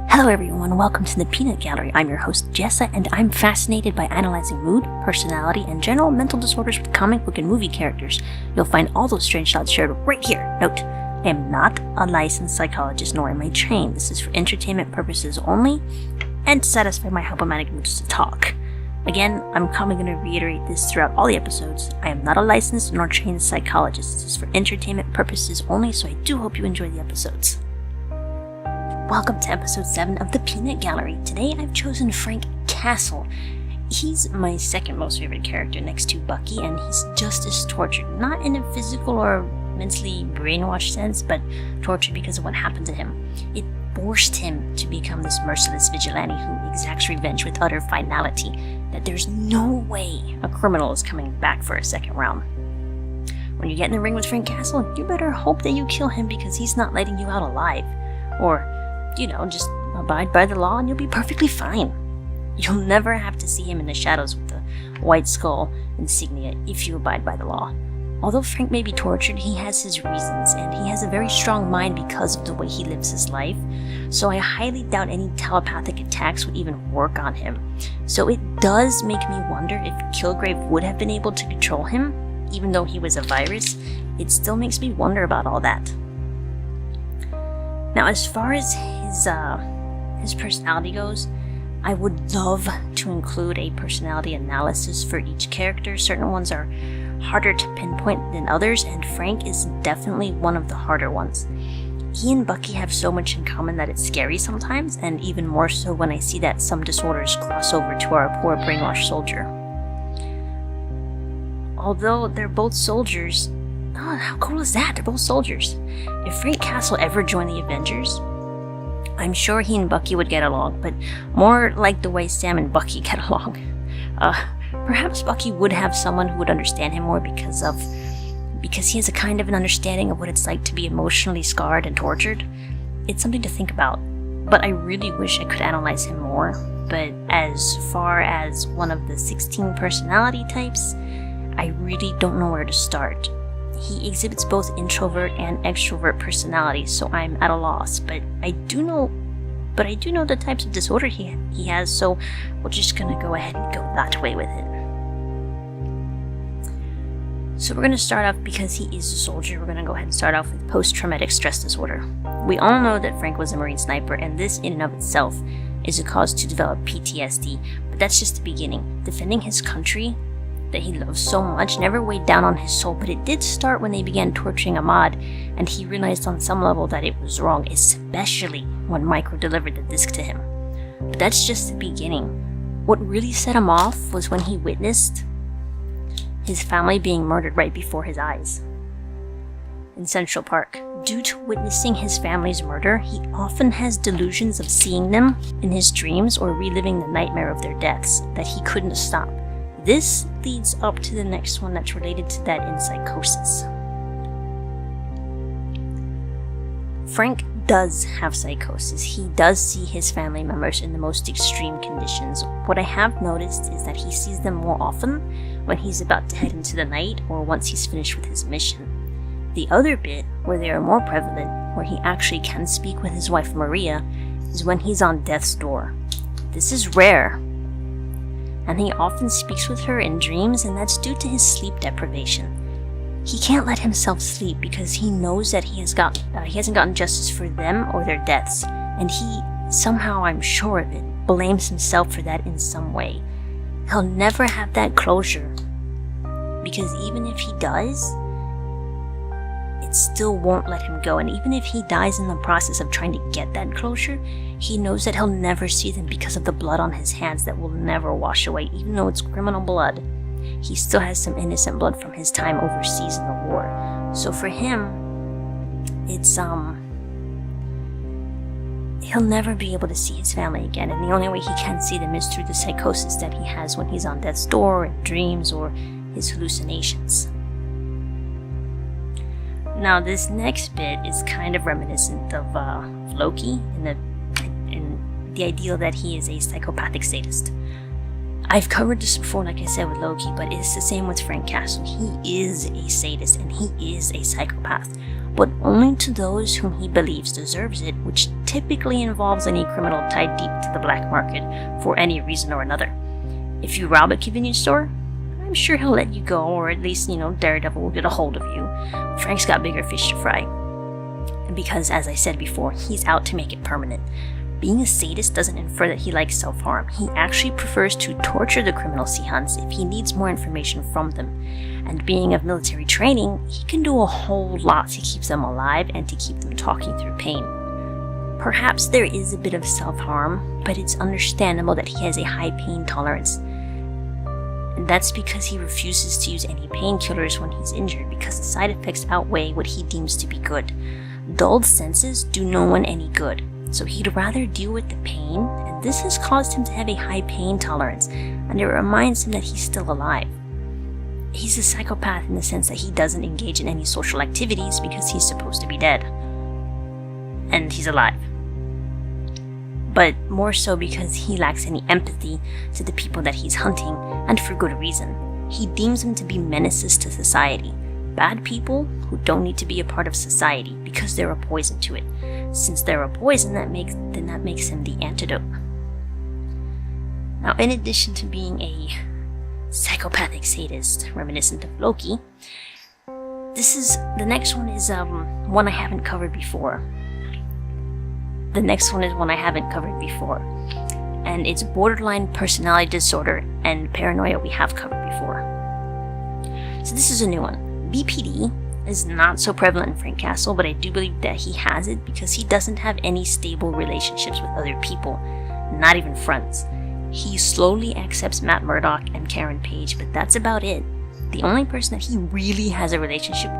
Hello everyone, welcome to the Peanut Gallery. I'm your host Jessa, and I'm fascinated by analyzing mood, personality, and general mental disorders with comic book and movie characters. You'll find all those strange thoughts shared right here. Note, I am not a licensed psychologist, nor am I trained. This is for entertainment purposes only, and to satisfy my hypomanic moods to talk. Again, I'm probably going to reiterate this throughout all the episodes. I am not a licensed nor trained psychologist. This is for entertainment purposes only, so I do hope you enjoy the episodes. Welcome to episode 7 of the Peanut Gallery. Today I've chosen Frank Castle. He's my second most favorite character next to Bucky, and he's just as tortured. Not in a physical or mentally brainwashed sense, but tortured because of what happened to him. It forced him to become this merciless vigilante who exacts revenge with utter finality, that there's no way a criminal is coming back for a second round. When you get in the ring with Frank Castle, you better hope that you kill him because he's not letting you out alive. Or just abide by the law and you'll be perfectly fine. You'll never have to see him in the shadows with the white skull insignia if you abide by the law. Although Frank may be tortured, he has his reasons, and he has a very strong mind because of the way he lives his life, so I highly doubt any telepathic attacks would even work on him. So it does make me wonder if Kilgrave would have been able to control him, even though he was a virus. It still makes me wonder about all that. Now, as far as his personality goes, I would love to include a personality analysis for each character. Certain ones are harder to pinpoint than others, and Frank is definitely one of the harder ones. He and Bucky have so much in common that it's scary sometimes, and even more so when I see that some disorders cross over to our poor brainwashed soldier. Although they're both soldiers, how cool is that? They're both soldiers. If Frank Castle ever joined the Avengers, I'm sure he and Bucky would get along, but more like the way Sam and Bucky get along. Perhaps Bucky would have someone who would understand him more because he has a kind of an understanding of what it's like to be emotionally scarred and tortured. It's something to think about, but I really wish I could analyze him more. But as far as one of the 16 personality types, I really don't know where to start. He exhibits both introvert and extrovert personalities, so I'm at a loss, but I do know the types of disorder he has, so we're just gonna go ahead and go that way with it. So we're gonna start off, because he is a soldier, we're gonna go ahead and start off with post-traumatic stress disorder. We all know that Frank was a Marine sniper, and this in and of itself is a cause to develop PTSD, but that's just the beginning. Defending his country that he loves so much never weighed down on his soul, but it did start when they began torturing Ahmad, and he realized on some level that it was wrong, especially when Micro delivered the disc to him. But that's just the beginning. What really set him off was when he witnessed his family being murdered right before his eyes in Central Park. Due to witnessing his family's murder, he often has delusions of seeing them in his dreams or reliving the nightmare of their deaths that he couldn't stop. This leads up to the next one that's related to that in psychosis. Frank does have psychosis. He does see his family members in the most extreme conditions. What I have noticed is that he sees them more often when he's about to head into the night or once he's finished with his mission. The other bit, where they are more prevalent, where he actually can speak with his wife Maria, is when he's on death's door. This is rare, and he often speaks with her in dreams, and that's due to his sleep deprivation. He can't let himself sleep because he knows that he hasn't gotten justice for them or their deaths, and he, somehow I'm sure of it, blames himself for that in some way. He'll never have that closure, because even if he does, it still won't let him go, and even if he dies in the process of trying to get that closure, he knows that he'll never see them because of the blood on his hands that will never wash away. Even though it's criminal blood, he still has some innocent blood from his time overseas in the war. So for him, it's he'll never be able to see his family again, and the only way he can see them is through the psychosis that he has when he's on death's door, in dreams, or his hallucinations. Now, this next bit is kind of reminiscent of Loki in the idea that he is a psychopathic sadist. I've covered this before, like I said, with Loki, but it's the same with Frank Castle. He is a sadist and he is a psychopath. but only to those whom he believes deserves it, which typically involves any criminal tied deep to the black market for any reason or another. If you rob a convenience store, I'm sure he'll let you go, or at least, Daredevil will get a hold of you. Frank's got bigger fish to fry. Because, as I said before, he's out to make it permanent. Being a sadist doesn't infer that he likes self-harm. He actually prefers to torture the criminals he hunts if he needs more information from them. And being of military training, he can do a whole lot to keep them alive and to keep them talking through pain. Perhaps there is a bit of self-harm, but it's understandable that he has a high pain tolerance. And that's because he refuses to use any painkillers when he's injured, because the side effects outweigh what he deems to be good. Dulled senses do no one any good, so he'd rather deal with the pain, and this has caused him to have a high pain tolerance, and it reminds him that he's still alive. He's a psychopath in the sense that he doesn't engage in any social activities because he's supposed to be dead. And he's alive. But more so because he lacks any empathy to the people that he's hunting, and for good reason. He deems them to be menaces to society. Bad people who don't need to be a part of society because they're a poison to it. Since they're a poison, that makes him the antidote. Now, in addition to being a psychopathic sadist reminiscent of Loki, the next one is one I haven't covered before. And it's borderline personality disorder and paranoia we have covered before. So this is a new one. BPD is not so prevalent in Frank Castle, but I do believe that he has it because he doesn't have any stable relationships with other people, not even friends. He slowly accepts Matt Murdock and Karen Page, but that's about it. The only person that he really has a relationship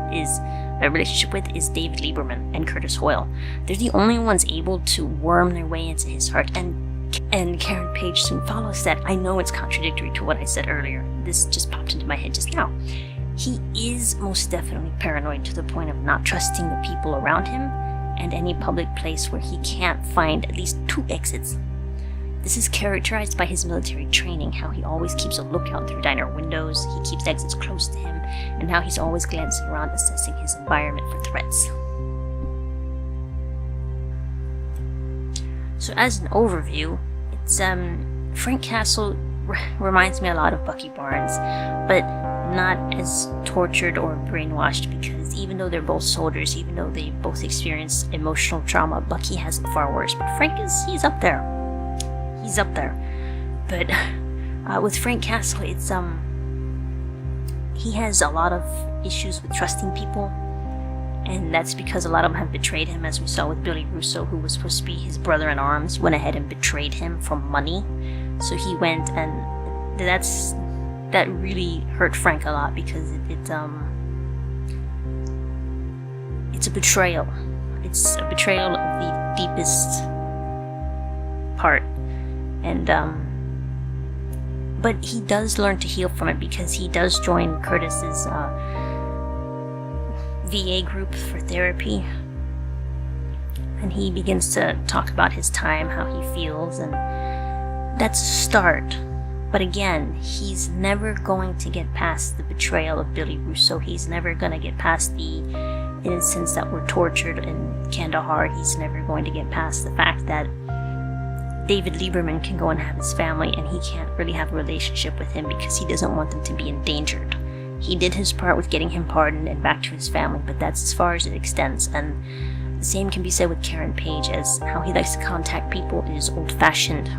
with is David Lieberman and Curtis Hoyle. They're the only ones able to worm their way into his heart, and Karen Page soon follows that. I know it's contradictory to what I said earlier. This just popped into my head just now. He is most definitely paranoid to the point of not trusting the people around him and any public place where he can't find at least 2 exits. This is characterized by his military training, how he always keeps a lookout through diner windows, he keeps exits close to him, and how he's always glancing around assessing his environment for threats. So as an overview, it's Frank Castle reminds me a lot of Bucky Barnes, but not as tortured or brainwashed, because even though they're both soldiers, even though they both experience emotional trauma, Bucky has it far worse. But Frank he's up there. But with Frank Castle, it's he has a lot of issues with trusting people, and that's because a lot of them have betrayed him, as we saw with Billy Russo, who was supposed to be his brother-in-arms, went ahead and betrayed him for money. So he went, and that really hurt Frank a lot, because it's a betrayal. It's a betrayal of the deepest part. And but he does learn to heal from it, because he does join Curtis's VA group for therapy, and he begins to talk about his time, how he feels, and that's a start. But again, he's never going to get past the betrayal of Billy Russo. He's never going to get past the innocents that were tortured in Kandahar. He's never going to get past the fact that David Lieberman can go and have his family, and he can't really have a relationship with him because he doesn't want them to be endangered. He did his part with getting him pardoned and back to his family, but that's as far as it extends. And the same can be said with Karen Page, as how he likes to contact people is old-fashioned,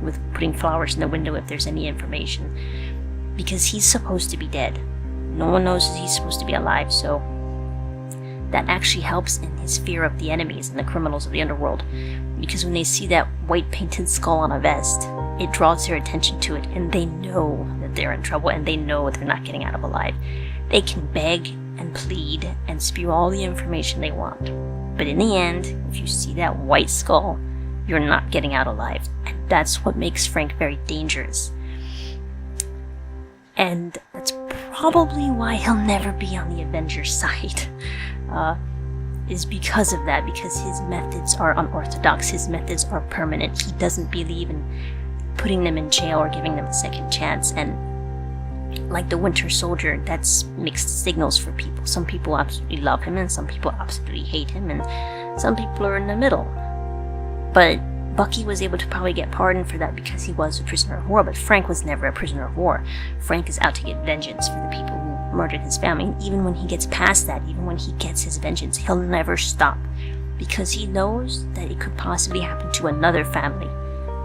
with putting flowers in the window if there's any information, because he's supposed to be dead. No one knows he's supposed to be alive, so that actually helps in his fear of the enemies and the criminals of the underworld, because when they see that white painted skull on a vest, it draws their attention to it, and they know that they're in trouble, and they know they're not getting out of alive. They can beg and plead and spew all the information they want, but in the end, if you see that white skull, you're not getting out alive. And that's what makes Frank very dangerous. And that's probably why he'll never be on the Avengers side. Is because of that, because his methods are unorthodox, his methods are permanent. He doesn't believe in putting them in jail or giving them a second chance, and like the Winter Soldier, that's mixed signals for people. Some people absolutely love him, and some people absolutely hate him, and some people are in the middle. But Bucky was able to probably get pardoned for that because he was a prisoner of war, but Frank was never a prisoner of war. Frank is out to get vengeance for the people who murdered his family, and even when he gets past that, even when he gets his vengeance, he'll never stop, because he knows that it could possibly happen to another family.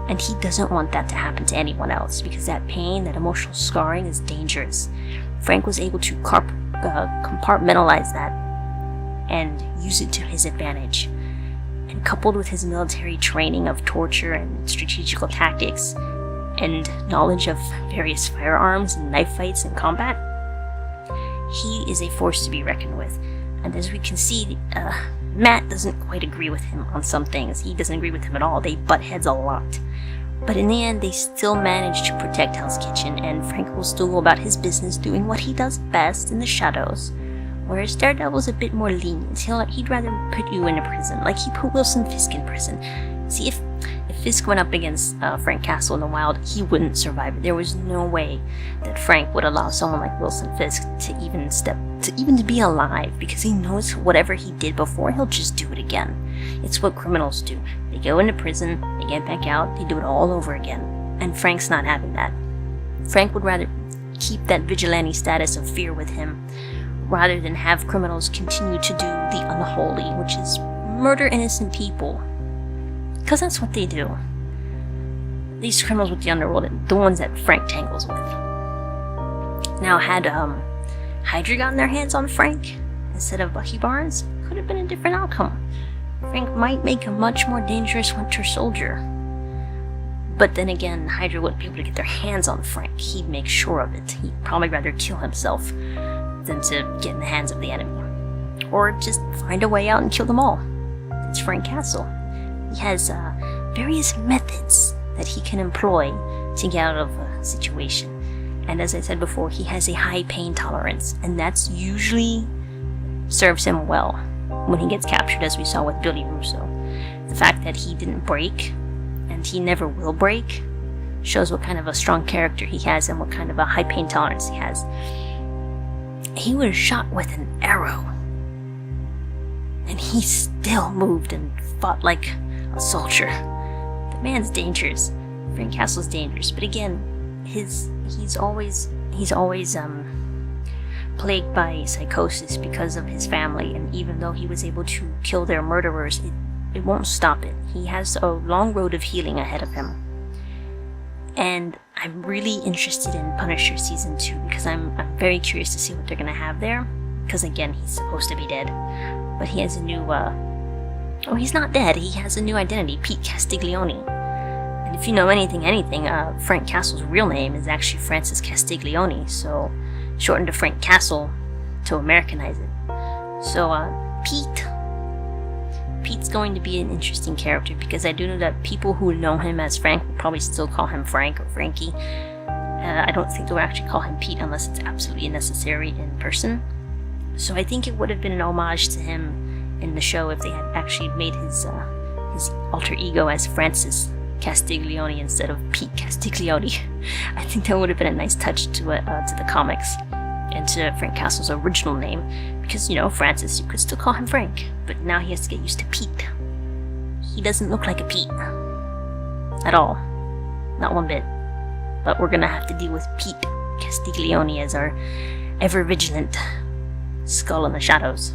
And he doesn't want that to happen to anyone else, because that pain, that emotional scarring is dangerous. Frank was able to compartmentalize that and use it to his advantage. And coupled with his military training of torture and strategical tactics, and knowledge of various firearms and knife fights and combat, he is a force to be reckoned with. And as we can see, Matt doesn't quite agree with him on some things. He doesn't agree with him at all. They butt heads a lot. But in the end, they still manage to protect Hell's Kitchen, and Frank will still go about his business doing what he does best in the shadows. Whereas Daredevil's a bit more lenient. He'd rather put you in a prison, like he put Wilson Fisk in prison. See, if Fisk went up against Frank Castle in the wild, he wouldn't survive it. There was no way that Frank would allow someone like Wilson Fisk to even be alive, because he knows whatever he did before, he'll just do it again. It's what criminals do. They go into prison, they get back out, they do it all over again. And Frank's not having that. Frank would rather keep that vigilante status of fear with him, rather than have criminals continue to do the unholy, which is murder innocent people. Because that's what they do. These criminals with the underworld, the ones that Frank tangles with. Now, had Hydra gotten their hands on Frank instead of Bucky Barnes, could have been a different outcome. Frank might make a much more dangerous Winter Soldier. But then again, Hydra wouldn't be able to get their hands on Frank. He'd make sure of it. He'd probably rather kill himself than to get in the hands of the enemy. Or just find a way out and kill them all. It's Frank Castle. He has various methods that he can employ to get out of a situation. And as I said before, he has a high pain tolerance, and that's usually serves him well when he gets captured, as we saw with Billy Russo. The fact that he didn't break, and he never will break, shows what kind of a strong character he has and what kind of a high pain tolerance he has. He was shot with an arrow, and he still moved and fought like a soldier. The man's dangerous. Frank Castle's dangerous, but again, he's always plagued by psychosis because of his family, and even though he was able to kill their murderers, it won't stop it. He has a long road of healing ahead of him. And I'm really interested in Punisher Season 2, because I'm very curious to see what they're going to have there. Because again, he's supposed to be dead. But he has a new, he's not dead. He has a new identity, Pete Castiglione. And if you know anything, Frank Castle's real name is actually Francis Castiglione, so shortened to Frank Castle to Americanize it. So, Pete's going to be an interesting character, because I do know that people who know him as Frank will probably still call him Frank or Frankie. I don't think they'll actually call him Pete unless it's absolutely necessary in person. So I think it would have been an homage to him in the show if they had actually made his alter ego as Francis Castiglione instead of Pete Castiglione. I think that would have been a nice touch to the comics and to Frank Castle's original name, because, Francis, you could still call him Frank, but now he has to get used to Pete. He doesn't look like a Pete. At all. Not one bit. But we're gonna have to deal with Pete Castiglione as our ever-vigilant skull in the shadows.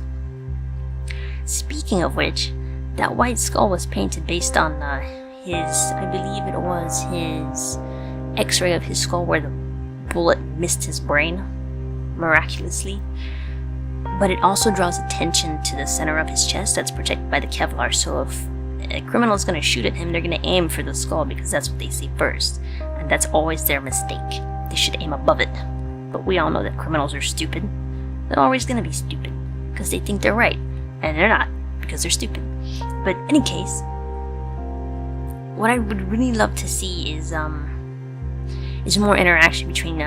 Speaking of which, that white skull was painted based on I believe it was his x-ray of his skull where the bullet missed his brain, miraculously. But it also draws attention to the center of his chest that's protected by the Kevlar, so if a criminal is going to shoot at him, they're going to aim for the skull because that's what they see first, and that's always their mistake. They should aim above it. But we all know that criminals are stupid. They're always going to be stupid, because they think they're right, and they're not, because they're stupid. But in any case, what I would really love to see is more interaction between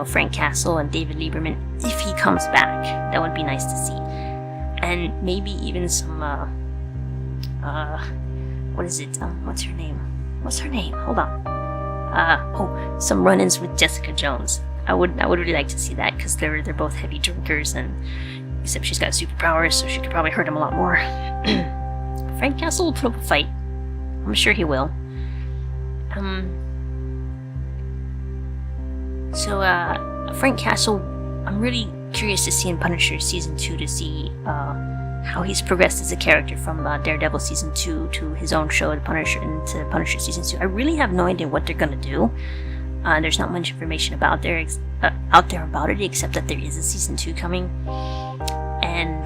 Frank Castle and David Lieberman if he comes back. That would be nice to see, and maybe even some what's her name? Hold on. Some run-ins with Jessica Jones. I would really like to see that, because they're both heavy drinkers, and except she's got superpowers, so she could probably hurt him a lot more. Frank Castle will put up a fight. I'm sure he will. Frank Castle, I'm really curious to see in Punisher Season 2 to see how he's progressed as a character from Daredevil Season 2 to his own show, The Punisher, and to Punisher Season 2. I really have no idea what they're gonna do. There's not much information out there about it, except that there is a Season 2 coming. And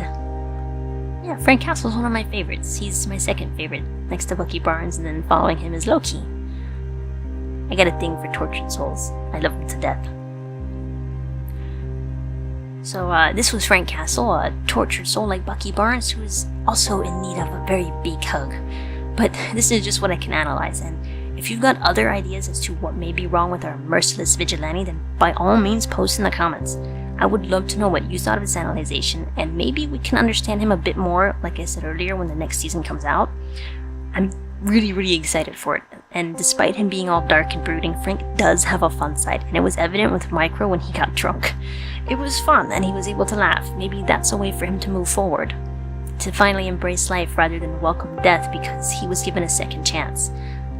yeah, Frank Castle's one of my favorites. He's my second favorite, next to Bucky Barnes, and then following him is Loki. I got a thing for tortured souls. I love them to death. So this was Frank Castle, a tortured soul like Bucky Barnes, who is also in need of a very big hug. But this is just what I can analyze, and if you've got other ideas as to what may be wrong with our merciless vigilante, then by all means post in the comments. I would love to know what you thought of his analyzation, and maybe we can understand him a bit more, like I said earlier, when the next season comes out. I'm really excited for it, and despite him being all dark and brooding, Frank does have a fun side, and it was evident with Micro when he got drunk. It was fun, and he was able to laugh. Maybe that's a way for him to move forward, to finally embrace life rather than welcome death because he was given a second chance.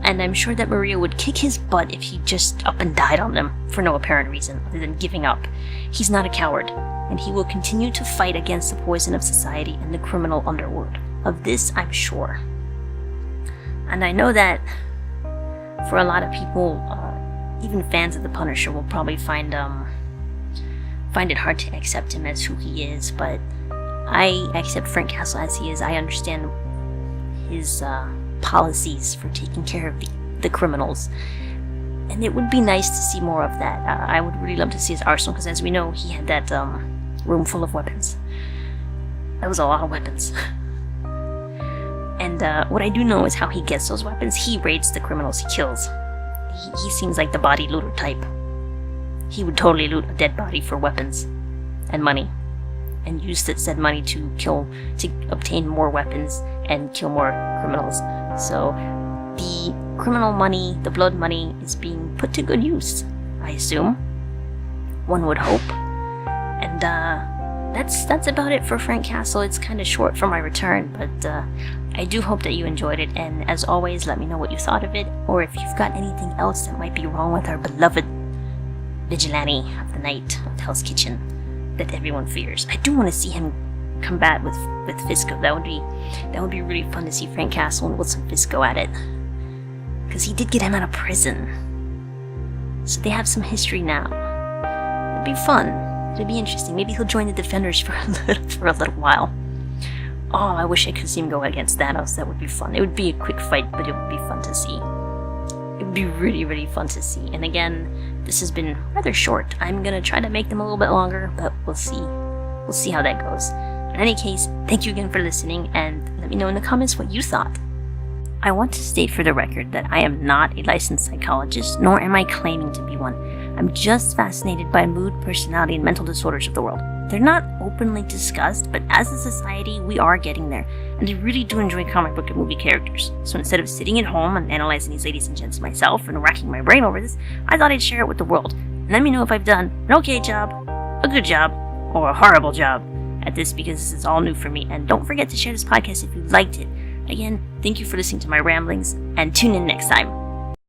And I'm sure that Maria would kick his butt if he just up and died on them for no apparent reason other than giving up. He's not a coward, and he will continue to fight against the poison of society and the criminal underworld. Of this, I'm sure. And I know that for a lot of people, even fans of the Punisher will probably find it hard to accept him as who he is, but I accept Frank Castle as he is. I understand his policies for taking care of the criminals, and it would be nice to see more of that. I would really love to see his arsenal, because as we know, he had that room full of weapons. That was a lot of weapons. And what I do know is how he gets those weapons. He raids the criminals he kills. He seems like the body looter type. He would totally loot a dead body for weapons and money, and use that said money to obtain more weapons and kill more criminals. So the criminal money, the blood money, is being put to good use, I assume. One would hope. And that's about it for Frank Castle. It's kind of short for my return, but I do hope that you enjoyed it, and as always, let me know what you thought of it, or if you've got anything else that might be wrong with our beloved vigilante of the night of Hell's Kitchen that everyone fears. I do want to see him combat with Fisco. That would be really fun to see Frank Castle and Wilson Fisco at it, because he did get him out of prison, so they have some history now. It'd be fun. It'd be interesting. Maybe he'll join the Defenders for a little while. Oh, I wish I could see him go against Thanos. That would be fun. It would be a quick fight, but it would be fun to see. It would be really fun to see. And again, this has been rather short. I'm gonna try to make them a little bit longer, but we'll see. We'll see how that goes. In any case, thank you again for listening, and let me know in the comments what you thought. I want to state for the record that I am not a licensed psychologist, nor am I claiming to be one. I'm just fascinated by mood, personality, and mental disorders of the world. They're not openly discussed, but as a society, we are getting there, and I really do enjoy comic book and movie characters. So instead of sitting at home and analyzing these ladies and gents myself and racking my brain over this, I thought I'd share it with the world. And let me know if I've done an okay job, a good job, or a horrible job at this, because this is all new for me. And don't forget to share this podcast if you liked it. Again, thank you for listening to my ramblings, and tune in next time.